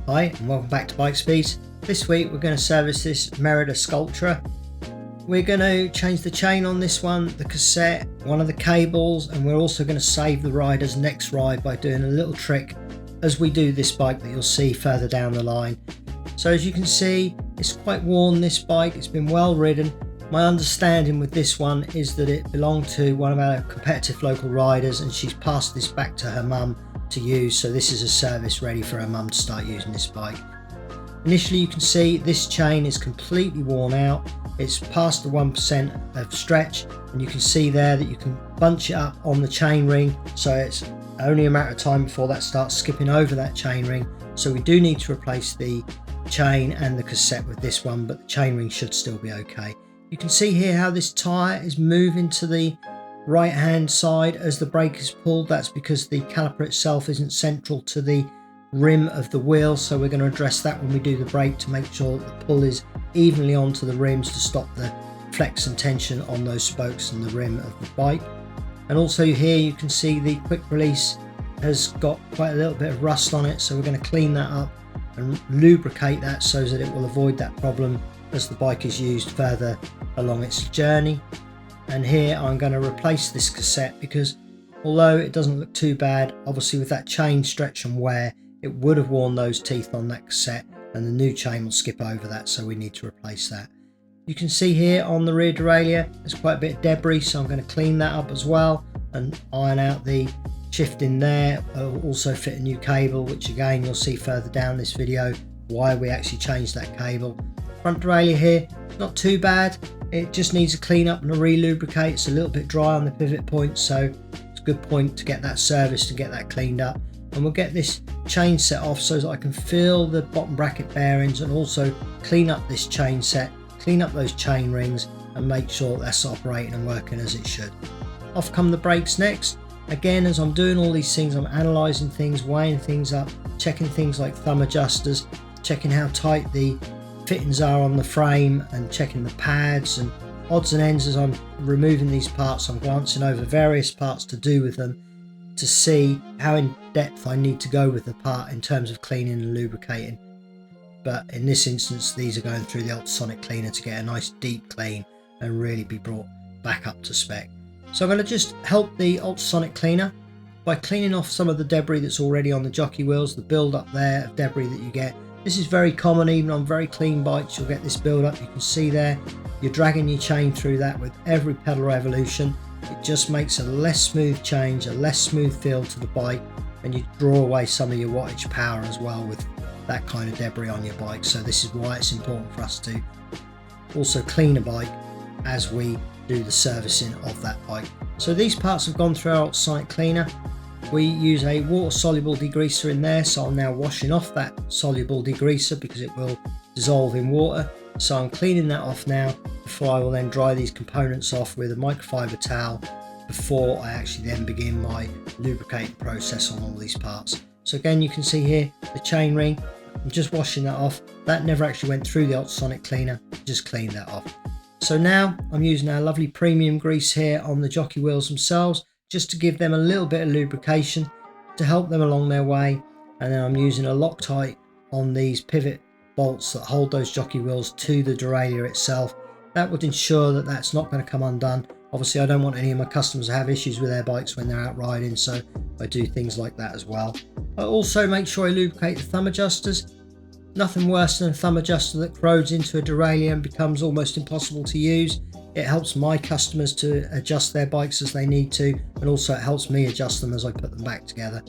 Hi and welcome back to Bike Speeds. This week we're going to service this Merida Scultura. We're going to change the chain on this one, the cassette, one of the cables, and we're also going to save the rider's next ride by doing a little trick as we do this bike that you'll see further down the line. So as you can see, it's quite worn, this bike. It's been well ridden. My understanding with this one is that it belonged to one of our competitive local riders and she's passed this back to her mum to use, so this is a service ready for her mum to start using this bike. Initially you can see this chain is completely worn out. It's past the 1% of stretch, and you can see there that you can bunch it up on the chain ring, so it's only a matter of time before that starts skipping over that chain ring. So we do need to replace the chain and the cassette with this one, but the chain ring should still be okay. You can see here how this tyre is moving to the right hand side as the brake is pulled. That's because the caliper itself isn't central to the rim of the wheel, so we're going to address that when we do the brake to make sure that the pull is evenly onto the rims to stop the flex and tension on those spokes and the rim of the bike. And also here you can see the quick release has got quite a little bit of rust on it, so we're going to clean that up and lubricate that so that it will avoid that problem as the bike is used further along its journey. And here I'm going to replace this cassette because although it doesn't look too bad, obviously with that chain stretch and wear it would have worn those teeth on that cassette and the new chain will skip over that, so we need to replace that. You can see here on the rear derailleur there's quite a bit of debris, so I'm going to clean that up as well and iron out the shifting there. I'll also fit a new cable, which again you'll see further down this video why we actually changed that cable. Front derailleur here, not too bad. It just needs a clean up and a re-lubricate. It's a little bit dry on the pivot point, so it's a good point to get that serviced and get that cleaned up. And we'll get this chain set off so that I can feel the bottom bracket bearings and also clean up this chain set, clean up those chain rings and make sure that's operating and working as it should. Off come the brakes next. Again, as I'm doing all these things, I'm analysing things, weighing things up, checking things like thumb adjusters, checking how tight the fittings are on the frame and checking the pads and odds and ends. As I'm removing these parts, I'm glancing over various parts to do with them to see how in depth I need to go with the part in terms of cleaning and lubricating. But in this instance these are going through the ultrasonic cleaner to get a nice deep clean and really be brought back up to spec. So I'm going to just help the ultrasonic cleaner by cleaning off some of the debris that's already on the jockey wheels, the build up there of debris that you get. This is very common, even on very clean bikes you'll get this build up. You can see there you're dragging your chain through that with every pedal revolution. It just makes a less smooth change, a less smooth feel to the bike, and you draw away some of your wattage power as well with that kind of debris on your bike. So this is why it's important for us to also clean a bike as we do the servicing of that bike. So these parts have gone through our ultrasonic cleaner. We use a water soluble degreaser in there, so I'm now washing off that soluble degreaser because it will dissolve in water. So I'm cleaning that off now before I will then dry these components off with a microfiber towel before I actually then begin my lubricating process on all these parts. So again you can see here the chain ring, I'm just washing that off. That never actually went through the ultrasonic cleaner, just cleaned that off. So now I'm using our lovely premium grease here on the jockey wheels themselves just to give them a little bit of lubrication to help them along their way, and then I'm using a Loctite on these pivot bolts that hold those jockey wheels to the derailleur itself. That would ensure that that's not going to come undone. Obviously I don't want any of my customers to have issues with their bikes when they're out riding, so I do things like that as well. I also make sure I lubricate the thumb adjusters. Nothing worse than a thumb adjuster that corrodes into a derailleur and becomes almost impossible to use. It helps my customers to adjust their bikes as they need to, and also it helps me adjust them as I put them back together.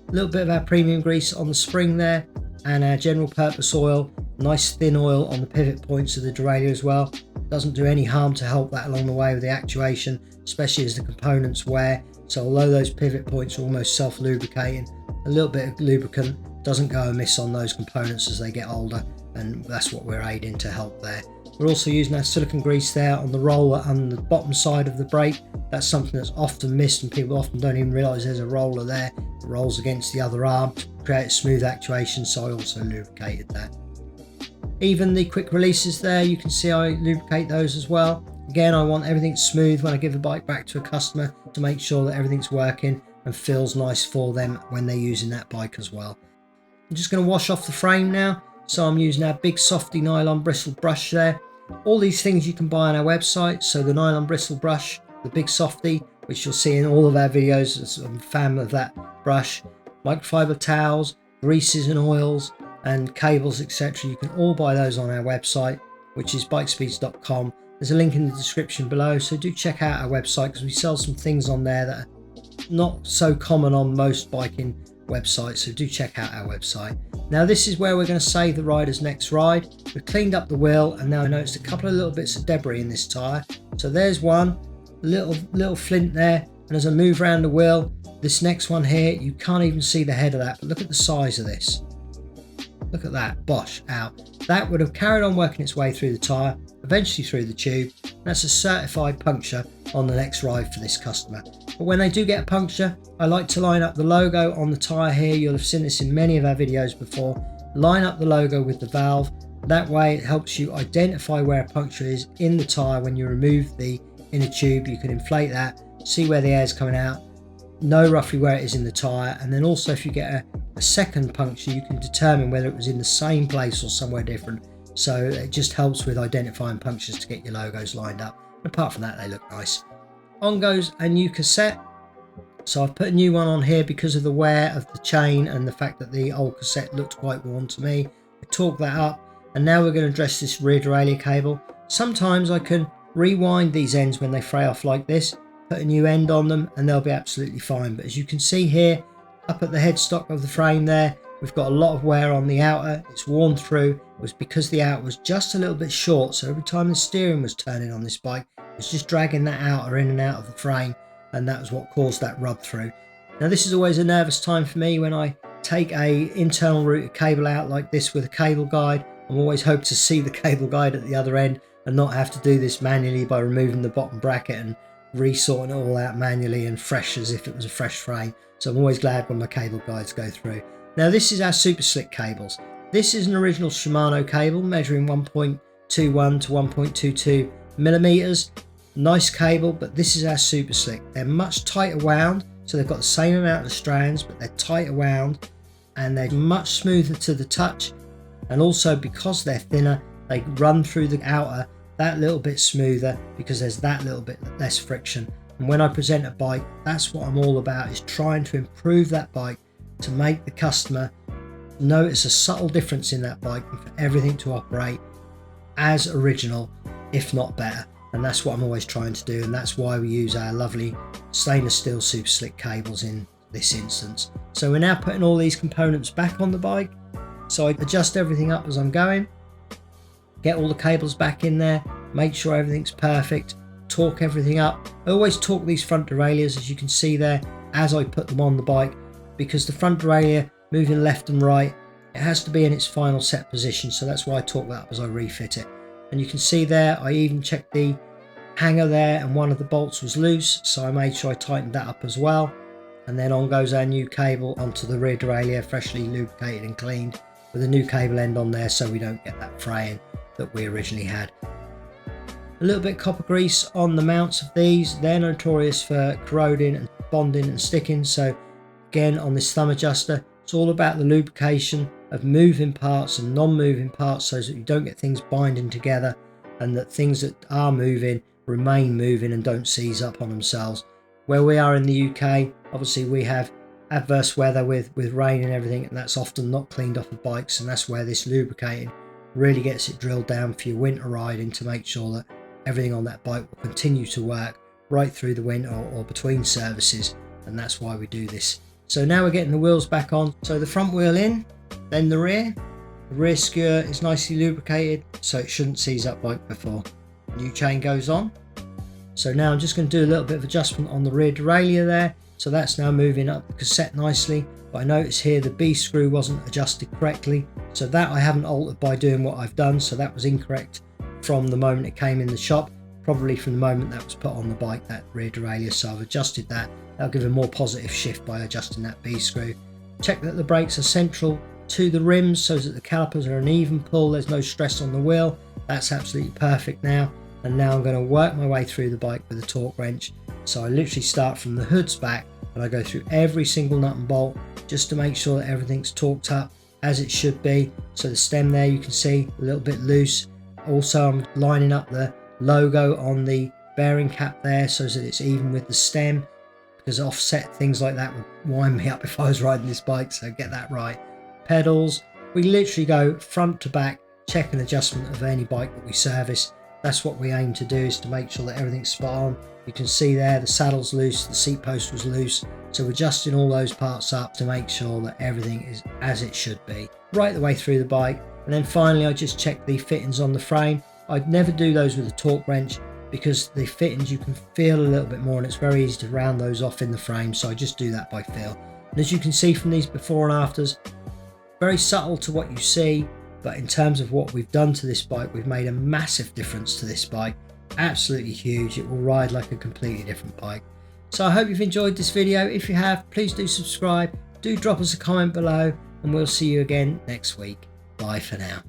A little bit of our premium grease on the spring there and our general purpose oil, nice thin oil on the pivot points of the derailleur as well. Doesn't do any harm to help that along the way with the actuation, especially as the components wear. So although those pivot points are almost self-lubricating, a little bit of lubricant doesn't go amiss on those components as they get older, and that's what we're aiding to help there. We're also using our silicone grease there on the roller on the bottom side of the brake. That's something that's often missed and people often don't even realise there's a roller there. It rolls against the other arm to create a smooth actuation, so I also lubricated that. Even the quick releases there, you can see I lubricate those as well. Again, I want everything smooth when I give the bike back to a customer to make sure that everything's working and feels nice for them when they're using that bike as well. I'm just going to wash off the frame now. So I'm using our big softy nylon bristle brush there. All these things you can buy on our website. So the nylon bristle brush, the big softy, which you'll see in all of our videos, as I'm a fan of that brush, microfiber towels, greases and oils and cables, etc. You can all buy those on our website, which is bikespeeds.com. There's a link in the description below, so do check out our website because we sell some things on there that are not so common on most biking websites, so do check out our website. Now this is where we're going to save the rider's next ride. We've cleaned up the wheel and now I noticed a couple of little bits of debris in this tyre. So there's one little flint there, and as I move around the wheel, this next one here, you can't even see the head of that, but look at the size of this. Look at that, bosh, out. That would have carried on working its way through the tyre, eventually through the tube. That's a certified puncture on the next ride for this customer. But when they do get a puncture, I like to line up the logo on the tyre here. You'll have seen this in many of our videos before. Line up the logo with the valve. That way it helps you identify where a puncture is in the tyre. When you remove the inner tube, you can inflate that, see where the air is coming out, know roughly where it is in the tyre, and then also if you get a second puncture, you can determine whether it was in the same place or somewhere different. So it just helps with identifying punctures to get your logos lined up. And apart from that, they look nice. On goes a new cassette. So I've put a new one on here because of the wear of the chain and the fact that the old cassette looked quite worn to me. I torqued that up, and now we're going to address this rear derailleur cable. Sometimes I can rewind these ends when they fray off like this, put a new end on them, and they'll be absolutely fine. But as you can see here, up at the headstock of the frame there, we've got a lot of wear on the outer. It's worn through. It was because the outer was just a little bit short, so every time the steering was turning on this bike, it was just dragging that outer in and out of the frame, and that was what caused that rub through. Now this is always a nervous time for me when I take a internal routed cable out like this with a cable guide. I'm always hoping to see the cable guide at the other end and not have to do this manually by removing the bottom bracket and resorting it all out manually and fresh as if it was a fresh frame. So I'm always glad when my cable guides go through. Now this is our super slick cables. This is an original Shimano cable measuring 1.21 to 1.22 millimeters. Nice cable, but this is our super slick. They're much tighter wound, so they've got the same amount of strands, but they're tighter wound and they're much smoother to the touch. And also because they're thinner, they run through the outer that little bit smoother because there's that little bit less friction. And when I present a bike, that's what I'm all about, is trying to improve that bike to make the customer notice a subtle difference in that bike and for everything to operate as original, if not better. And that's what I'm always trying to do, and that's why we use our lovely stainless steel super slick cables in this instance. So we're now putting all these components back on the bike. So I adjust everything up as I'm going, get all the cables back in there, make sure everything's perfect, torque everything up. I always torque these front derailleurs, as you can see there, as I put them on the bike, because the front derailleur moving left and right, it has to be in its final set position, so that's why I torque that up as I refit it. And you can see there, I even checked the hanger there and one of the bolts was loose, so I made sure I tightened that up as well. And then on goes our new cable onto the rear derailleur, freshly lubricated and cleaned, with a new cable end on there so we don't get that fraying that we originally had. A little bit of copper grease on the mounts of these. They're notorious for corroding and bonding and sticking, so again on this thumb adjuster, it's all about the lubrication of moving parts and non-moving parts so that you don't get things binding together and that things that are moving remain moving and don't seize up on themselves. Where we are in the UK, obviously we have adverse weather with rain and everything, and that's often not cleaned off of bikes, and that's where this lubricating really gets it drilled down for your winter riding to make sure that everything on that bike will continue to work right through the winter or between services, and that's why we do this. So now we're getting the wheels back on. So the front wheel in, then the rear. The rear skewer is nicely lubricated, so it shouldn't seize up like before. New chain goes on. So now I'm just going to do a little bit of adjustment on the rear derailleur there. So that's now moving up the cassette nicely. But I notice here the B screw wasn't adjusted correctly. So that I haven't altered by doing what I've done. So that was incorrect from the moment it came in the shop. Probably from the moment that was put on the bike, that rear derailleur. So I've adjusted that. That'll give a more positive shift by adjusting that B screw. Check that the brakes are central to the rims so that the calipers are an even pull. There's no stress on the wheel. That's absolutely perfect now. And now I'm going to work my way through the bike with a torque wrench. So I literally start from the hoods back and I go through every single nut and bolt just to make sure that everything's torqued up as it should be. So the stem there, you can see a little bit loose. Also, I'm lining up the logo on the bearing cap there so that it's even with the stem, because offset things like that would wind me up if I was riding this bike, so get that right. Pedals, we literally go front to back, check an adjustment of any bike that we service. That's what we aim to do, is to make sure that everything's spot on. You can see there the saddle's loose, the seat post was loose, so we're adjusting all those parts up to make sure that everything is as it should be right the way through the bike. And then finally I just check the fittings on the frame. I'd never do those with a torque wrench, because the fittings you can feel a little bit more and it's very easy to round those off in the frame, so I just do that by feel. And as you can see from these before and afters, very subtle to what you see, but in terms of what we've done to this bike, we've made a massive difference to this bike. Absolutely huge. It will ride like a completely different bike. So I hope you've enjoyed this video. If you have, please do subscribe, do drop us a comment below, and we'll see you again next week. Bye for now.